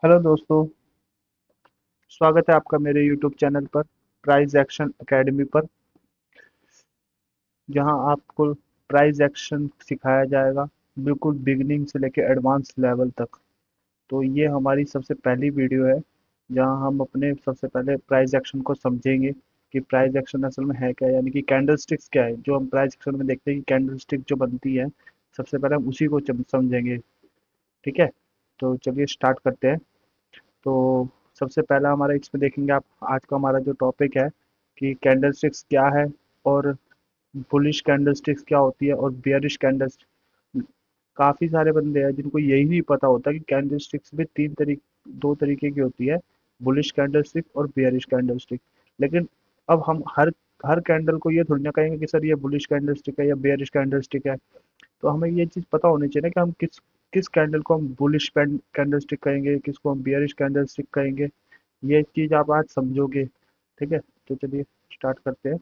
Hello दोस्तों। स्वागत है आपका मेरे यूट्यूब चैनल पर प्राइस एक्शन एकेडमी पर, जहां आपको प्राइस एक्शन सिखाया जाएगा, बिल्कुल बिगिनिंग से लेकर एडवांस लेवल तक। तो ये हमारी सबसे पहली वीडियो है जहां हम अपने सबसे पहले प्राइस एक्शन को समझेंगे कि प्राइस एक्शन असल में है क्या, यानी कि कैंडलस्टिक्स क्या है। जो हम प्राइस एक्शन में देखते हैं कि कैंडलस्टिक जो बनती है, सबसे पहले हम उसी को समझेंगे। ठीक है, तो चलिए स्टार्ट करते हैं। तो सबसे पहला हमारा इसमें देखेंगे आप, आज का हमारा जो टॉपिक है कि कैंडलस्टिक्स क्या है, और बुलिश कैंडलस्टिक्स क्या होती है, और बियरिश कैंडलस्टिक। काफ़ी सारे बंदे हैं जिनको यही नहीं पता होता कि कैंडलस्टिक्स में दो तरीके की होती है, बुलिश कैंडलस्टिक और बियरिश कैंडलस्टिक। लेकिन अब हम हर कैंडल को ये थोड़ी ना कहेंगे कि सर ये बुलिश कैंडलस्टिक है या बियरिश कैंडलस्टिक है। तो हमें ये चीज़ पता होनी चाहिए ना कि हम किस किस कैंडल को हम बुलिश कैंडलस्टिक कहेंगे, किसको हम बियरिश कैंडलस्टिक कहेंगे। ये चीज़ आप आज समझोगे। ठीक है, तो चलिए स्टार्ट करते हैं।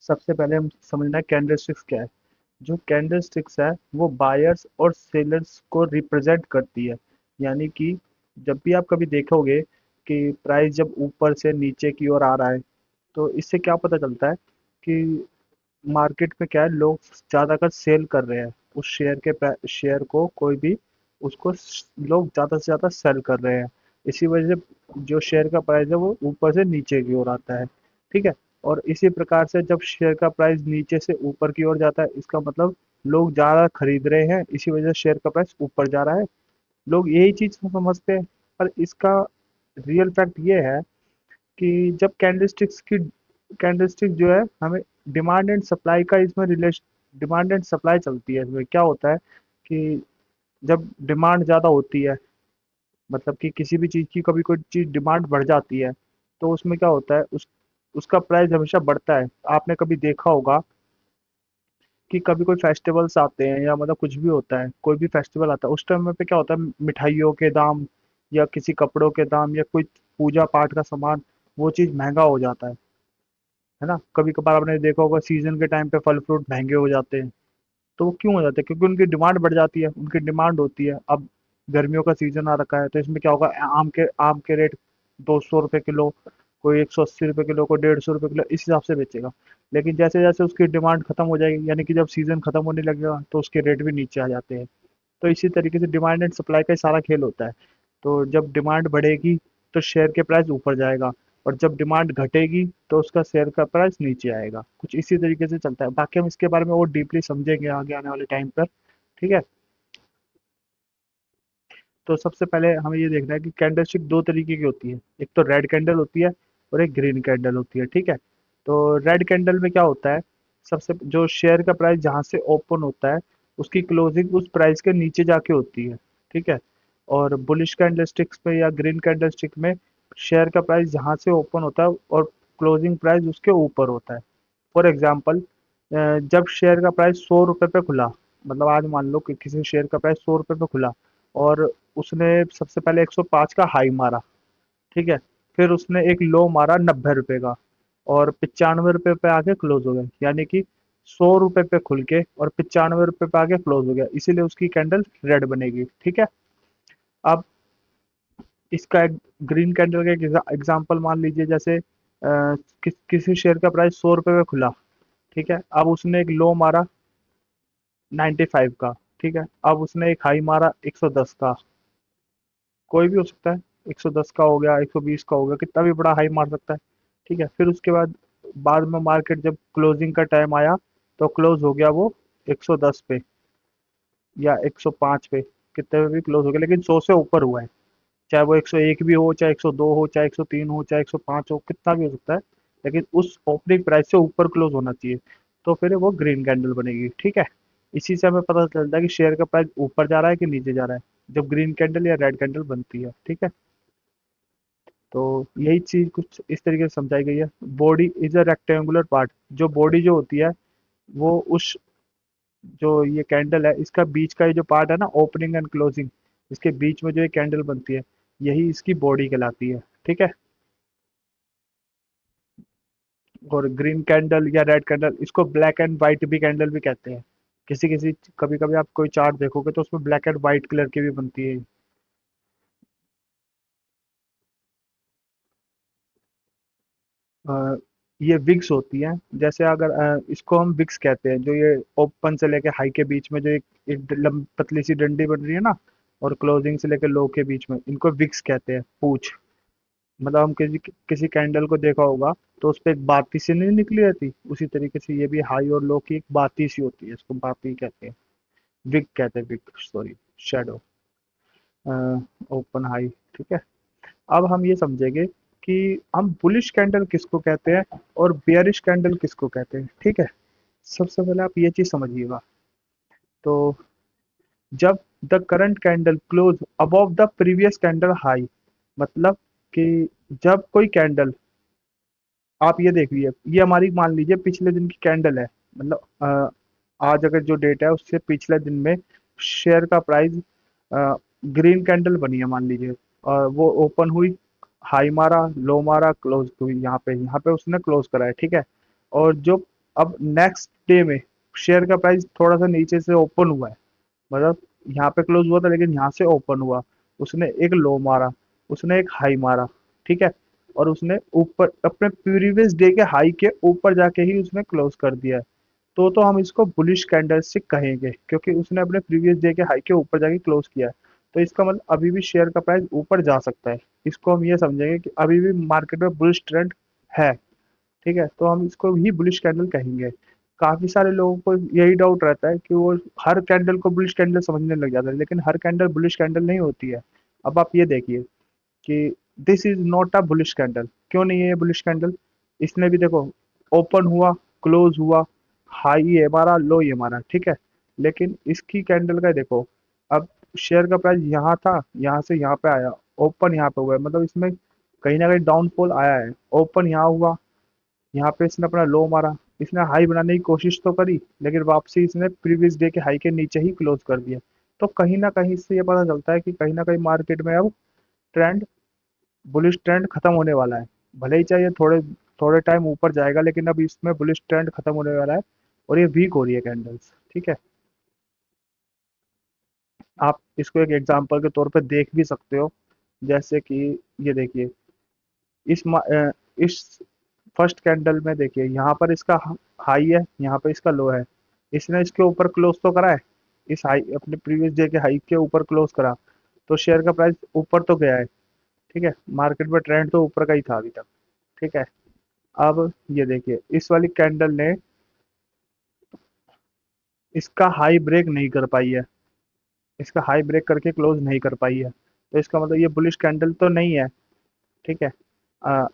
सबसे पहले हम समझना है कैंडलस्टिक्स क्या है। जो कैंडलस्टिक्स है वो बायर्स और सेलर्स को रिप्रेजेंट करती है। यानी कि जब भी आप कभी देखोगे कि प्राइस जब ऊपर से नीचे की ओर आ रहा है, तो इससे क्या पता चलता है कि मार्केट में क्या है, लोग ज़्यादातर सेल कर रहे हैं। उस शेयर को कोई भी उसको लोग ज़्यादा से ज़्यादा सेल कर रहे हैं। इसी वजह से जो शेयर का प्राइस है वो ऊपर से नीचे की ओर आता है। ठीक है, और इसी प्रकार से जब शेयर का प्राइस नीचे से ऊपर की ओर जाता है, इसका मतलब लोग ज़्यादा खरीद रहे हैं, इसी वजह से शेयर का प्राइस ऊपर जा रहा है। लोग यही चीज़ समझते हैं, पर इसका रियल फैक्ट ये है कि जब कैंडलस्टिक जो है हमें डिमांड एंड सप्लाई का इसमें रिलेशन, डिमांड एंड सप्लाई चलती है। इसमें क्या होता है कि जब डिमांड ज़्यादा होती है, मतलब कि किसी भी चीज़ की कभी कोई चीज़ डिमांड बढ़ जाती है, तो उसमें क्या होता है, उस उसका प्राइस हमेशा बढ़ता है। आपने कभी देखा होगा कि कभी कोई फेस्टिवल्स आते हैं या मतलब कुछ भी होता है, कोई भी फेस्टिवल आता है, उस टाइम पे क्या होता है, मिठाइयों के दाम या किसी कपड़ों के दाम या कोई पूजा पाठ का सामान, वो चीज़ महंगा हो जाता है ना। कभी कभार आपने देखा होगा सीजन के टाइम पे फल फ्रूट महंगे हो जाते हैं। तो वो क्यों हो जाते हैं? क्योंकि उनकी डिमांड बढ़ जाती है, उनकी डिमांड होती है। अब गर्मियों का सीजन आ रखा है, तो इसमें क्या होगा, आम के रेट 200 रुपये किलो, कोई 180 रुपये किलो, कोई 150 रुपये किलो, इस हिसाब से बेचेगा। लेकिन जैसे जैसे उसकी डिमांड खत्म हो जाएगी, यानी कि जब सीजन खत्म होने लगेगा, तो उसके रेट भी नीचे आ जाते हैं। तो इसी तरीके से डिमांड एंड सप्लाई का ही सारा खेल होता है। तो जब डिमांड बढ़ेगी तो शेयर के प्राइस ऊपर जाएगा, और जब डिमांड घटेगी तो उसका शेयर का प्राइस नीचे आएगा। कुछ इसी तरीके से चलता है। बाकी हम इसके बारे में और डीपली समझेंगे आगे आने वाले टाइम पर। ठीक है, तो सबसे पहले हमें ये देखना है कि कैंडलस्टिक दो तरीके की होती है। एक तो रेड कैंडल होती है और एक ग्रीन कैंडल होती है। ठीक है, तो रेड कैंडल में क्या होता है, सबसे जो शेयर का प्राइस जहाँ से ओपन होता है, उसकी क्लोजिंग उस प्राइस के नीचे जाके होती है। ठीक है, और बुलिश कैंडलस्टिक्स में या ग्रीन कैंडलस्टिक में शेयर का प्राइस जहाँ से ओपन होता है और क्लोजिंग प्राइस उसके ऊपर होता है। फॉर एग्जाम्पल, जब शेयर का प्राइस 100 रुपये पे खुला, मतलब आज मान लो कि किसी शेयर का प्राइस 100 रुपये पे खुला, और उसने सबसे पहले 105 का हाई मारा। ठीक है, फिर उसने एक लो मारा 90 रुपए का, और 95 रुपये पे आके क्लोज हो गया। यानी कि 100 रुपये पे खुल के और 95 रुपये पे आके क्लोज हो गया, इसीलिए उसकी कैंडल रेड बनेगी। ठीक है, अब इसका एक ग्रीन कैंडल का एक एग्जाम्पल मान लीजिए, जैसे किसी शेयर का प्राइस 100 रुपये पे खुला। ठीक है, अब उसने एक लो मारा 95 का। ठीक है, अब उसने एक हाई मारा 110 का। कोई भी हो सकता है, 110 का हो गया, 120 का हो गया, कितना भी बड़ा हाई मार सकता है। ठीक है, फिर उसके बाद में मार्केट जब क्लोजिंग का टाइम आया, तो क्लोज हो गया वो 110 पे या 105 पे, कितने पे भी क्लोज हो गया, लेकिन 100 से ऊपर हुआ है। चाहे वो 101 भी हो, चाहे 102 हो, चाहे 103 हो, चाहे 105 हो, कितना भी हो सकता है, लेकिन उस ओपनिंग प्राइस से ऊपर क्लोज होना चाहिए। तो फिर वो ग्रीन कैंडल बनेगी। ठीक है, इसी से हमें पता चलता है कि शेयर का प्राइस ऊपर जा रहा है कि नीचे जा रहा है, जब ग्रीन कैंडल या रेड कैंडल बनती है। ठीक है, तो यही चीज कुछ इस तरीके से समझाई गई है। Body is a rectangular part. जो बॉडी जो होती है, वो उस जो ये कैंडल है, इसका बीच का ये जो पार्ट है ना, ओपनिंग एंड क्लोजिंग, इसके बीच में जो ये कैंडल बनती है, यही इसकी बॉडी कहलाती है। ठीक है, और ग्रीन कैंडल या रेड कैंडल, इसको ब्लैक एंड व्हाइट भी कैंडल भी कहते हैं। किसी किसी कभी कभी आप कोई चार्ट देखोगे तो उसमें ब्लैक एंड व्हाइट कलर की भी बनती है। अ, ये विक्स होती हैं। जैसे अगर इसको हम विक्स कहते हैं, जो ये ओपन से लेके हाई के बीच में जो एक पतली सी डंडी बन रही है ना, और क्लोजिंग से लेके लो के बीच में, इनको विक्स कहते हैं, पूछ। मतलब हम किसी किसी कैंडल को देखा होगा तो उस पे एक बाती सी नहीं निकली रहती, उसी तरीके से ये भी हाई और लो की एक बाती सी होती है, इसको बाती कहते हैं, विक कहते हैं, wick sorry, shadow, open high. ठीक है। अब हम ये समझेंगे कि हम बुलिश कैंडल किसको कहते हैं और बेयरिश कैंडल किसको कहते हैं। ठीक है। सबसे पहले आप ये चीज समझिएगा। तो जब the current candle close above the previous candle high, मतलब कि जब कोई कैंडल, आप ये देखिए, ये हमारी मान लीजिए पिछले दिन की कैंडल है, मतलब आज अगर जो डेट है उससे पिछले दिन में शेयर का प्राइस ग्रीन कैंडल बनी है मान लीजिए, और वो ओपन हुई, हाई मारा, लो मारा, क्लोज हुई, यहाँ पे उसने क्लोज करा है। ठीक है। और जो अब नेक्स्ट डे में शेयर का प्राइस थोड़ा सा नीचे से ओपन हुआ है, मतलब यहाँ पे क्लोज हुआ था लेकिन यहाँ से ओपन हुआ, उसने एक लो मारा, उसने एक हाई मारा। ठीक है। और उसने ऊपर अपने प्रीवियस डे के हाई के ऊपर जाके ही उसने क्लोज कर दिया है, तो हम इसको बुलिश कैंडलस्टिक कहेंगे, क्योंकि उसने अपने प्रीवियस डे के हाई के ऊपर जाके क्लोज किया है। तो इसका मतलब अभी भी शेयर का प्राइस ऊपर जा सकता है। इसको हम ये समझेंगे कि अभी भी मार्केट में बुलिश ट्रेंड है। ठीक है। तो हम इसको ही बुलिश कैंडल कहेंगे। काफी सारे लोगों को यही डाउट रहता है कि वो हर कैंडल को बुलिश कैंडल समझने लग जाता है, लेकिन हर कैंडल बुलिश कैंडल नहीं होती है। अब आप ये देखिए कि this is not a bullish candle. क्यों नहीं है ये बुलिश कैंडल? इसने भी देखो, ओपन हुआ, क्लोज हुआ, हाई ये हमारा, लो ये हमारा। ठीक है। लेकिन इसकी कैंडल का देखो, अब शेयर का प्राइस यहाँ था, यहाँ से यहाँ पे आया, ओपन यहाँ पे हुआ है, मतलब इसमें कहीं ना कहीं डाउनफॉल आया है। ओपन यहाँ हुआ, यहाँ पे इसने अपना लो मारा, इसने हाई बनाने की कोशिश तो करी, लेकिन वापसी इसने प्रीवियस डे के हाई के नीचे ही क्लोज कर दिया। तो कहीं ना कहीं इससे ये पता चलता है कि कहीं ना कहीं मार्केट में अब ट्रेंड, बुलिश ट्रेंड खत्म होने वाला है। भले ही चाहिए थोड़े थोड़े टाइम ऊपर जाएगा, लेकिन अब इसमें बुलिश ट्रेंड खत्म होने वाला है और ये वीक हो रही है कैंडल्स। ठीक है। आप इसको एक एग्जांपल के तौर पे देख भी सकते हो। जैसे कि ये देखिए, इस फर्स्ट कैंडल में देखिए, यहाँ पर इसका हाई है, यहाँ पे इसका लो है। इसने इसके ऊपर क्लोज तो करा है, इस हाई अपने प्रीवियस डे के हाई के ऊपर क्लोज करा, तो शेयर का प्राइस ऊपर तो गया है। ठीक है। मार्केट में ट्रेंड तो ऊपर का ही था अभी तक। ठीक है। अब ये देखिए, इस वाली कैंडल ने इसका हाई ब्रेक नहीं कर पाई है, इसका हाई ब्रेक करके क्लोज नहीं कर पाई है, तो इसका मतलब ये बुलिश कैंडल तो नहीं है। ठीक है।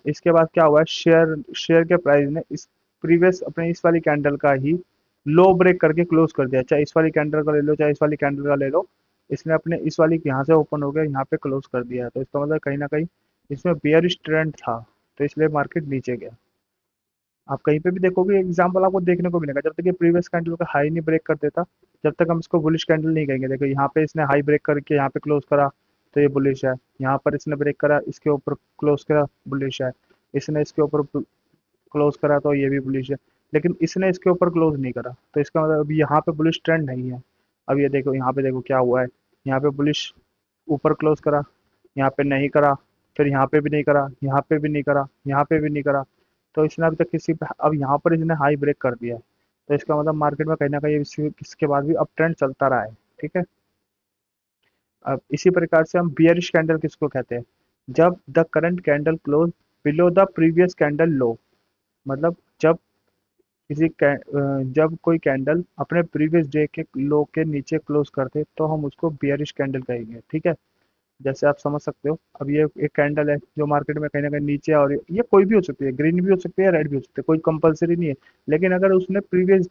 इसके बाद क्या हुआ है, शेयर शेयर के प्राइस ने इस प्रीवियस अपने इस वाली कैंडल का ही लो ब्रेक करके क्लोज कर दिया। चाहे इस वाली कैंडल का ले लो, चाहे इस वाली कैंडल का ले लो, इसने अपने इस वाली यहाँ से ओपन हो गया, यहाँ पे क्लोज कर दिया है। तो इसका मतलब कहीं ना कहीं इसमें बेयरिश ट्रेंड था, तो इसलिए मार्केट नीचे गया। आप कहीं पे भी देखोगे एग्जाम्पल आपको देखने को मिलेगा, जब तक ये प्रीवियस कैंडल का हाई नहीं ब्रेक कर देता, जब तक हम इसको बुलिश कैंडल नहीं कहेंगे। देखो यहाँ पे इसने हाई ब्रेक करके यहाँ पे क्लोज करा, तो ये बुलिश है। यहाँ पर इसने ब्रेक करा, इसके ऊपर क्लोज करा, बुलिश है। इसने इसके ऊपर क्लोज करा तो ये भी बुलिश है। लेकिन इसने इसके ऊपर क्लोज नहीं करा, तो इसका मतलब अभी यहाँ पे बुलिश ट्रेंड नहीं है। अब ये देखो, यहाँ पे देखो क्या हुआ है, यहाँ पे बुलिश ऊपर क्लोज करा, यहाँ पे नहीं करा, फिर यहाँ पे भी नहीं करा, यहाँ पे भी नहीं करा, यहाँ पे भी नहीं करा। तो इसने अभी तक किसी पे, अब यहाँ पर इसने हाई ब्रेक कर दिया है, तो इसका मतलब मार्केट में कहीं ना कहीं इसके बाद भी अप ट्रेंड चलता रहा है। ठीक है। अब इसी प्रकार से हम बियरिश कैंडल किसको कहते हैं? जब the current candle close below the previous candle low, मतलब जब जब कोई कैंडल अपने प्रीवियस डे के लो के नीचे क्लोज करते, तो हम उसको बियरिश कैंडल कहेंगे। ठीक है। जैसे आप समझ सकते हो, अब ये एक कैंडल है जो मार्केट में कहीं ना कहीं नीचे है, और ये कोई भी हो सकती है, ग्रीन भी हो सकती है, रेड भी हो सकती है, कोई कंपलसरी नहीं है। लेकिन अगर उसने प्रीवियस,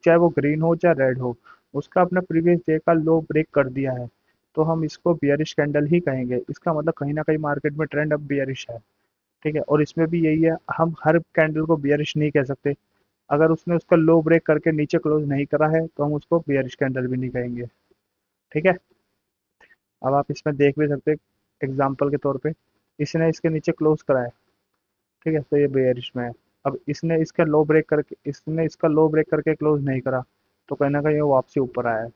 चाहे वो ग्रीन हो चाहे रेड हो, उसका अपना प्रीवियस डे का लो ब्रेक कर दिया है, तो हम इसको बियरिश कैंडल ही कहेंगे। इसका मतलब कहीं ना कहीं मार्केट में ट्रेंड अब बियरिश है। ठीक है। और इसमें भी यही है, हम हर कैंडल को बियरिश नहीं कह सकते। अगर उसने उसका लो ब्रेक करके नीचे क्लोज नहीं करा है, तो हम उसको बियरिश कैंडल भी नहीं कहेंगे। ठीक है। अब आप इसमें देख भी सकते हैं एग्जाम्पल के तौर पे, इसने इसके नीचे क्लोज करा है। ठीक है। तो ये बेयरिश में है। अब इसने इसका लो ब्रेक करके क्लोज नहीं करा, तो कहीं ना कहीं वो वापसी ऊपर आया है।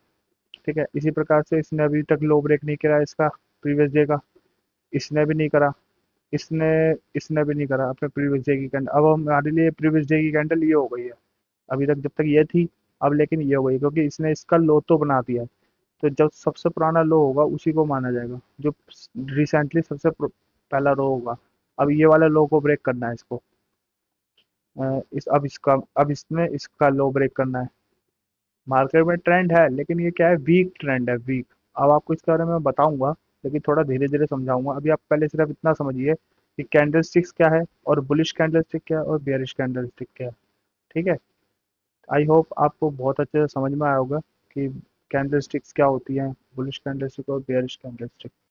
ठीक है, इसी प्रकार से इसने अभी तक लो ब्रेक नहीं करा इसका प्रीवियस डे का, इसने भी नहीं करा, इसने इसने भी नहीं करा अपने प्रीवियस डे की कैंडल। अब हमारे लिए प्रीवियस डे की कैंडल ये हो गई है अभी तक, जब तक ये थी, अब लेकिन ये हो गई क्योंकि इसने इसका लो तो बना दिया है। तो जब सबसे पुराना लो होगा उसी को माना जाएगा, जो रिसेंटली पहला लो होगा। अब ये वाला लो को ब्रेक करना है इसको। अब इसमें इसका लो ब्रेक करना है। मार्केट में ट्रेंड है लेकिन ये क्या है, वीक ट्रेंड है, वीक। अब आपको इसके बारे में बताऊंगा, लेकिन थोड़ा धीरे धीरे समझाऊंगा। अभी आप पहले सिर्फ इतना समझिए कि कैंडल स्टिक्स क्या है, और बुलिश कैंडल स्टिक क्या है, और बेयरिश कैंडल स्टिक क्या है। ठीक है, आई होप आपको बहुत अच्छे से समझ में आया होगा कि कैंडल स्टिक्स क्या होती हैं, बुलिश कैंडल स्टिक और बेयरिश कैंडल स्टिक।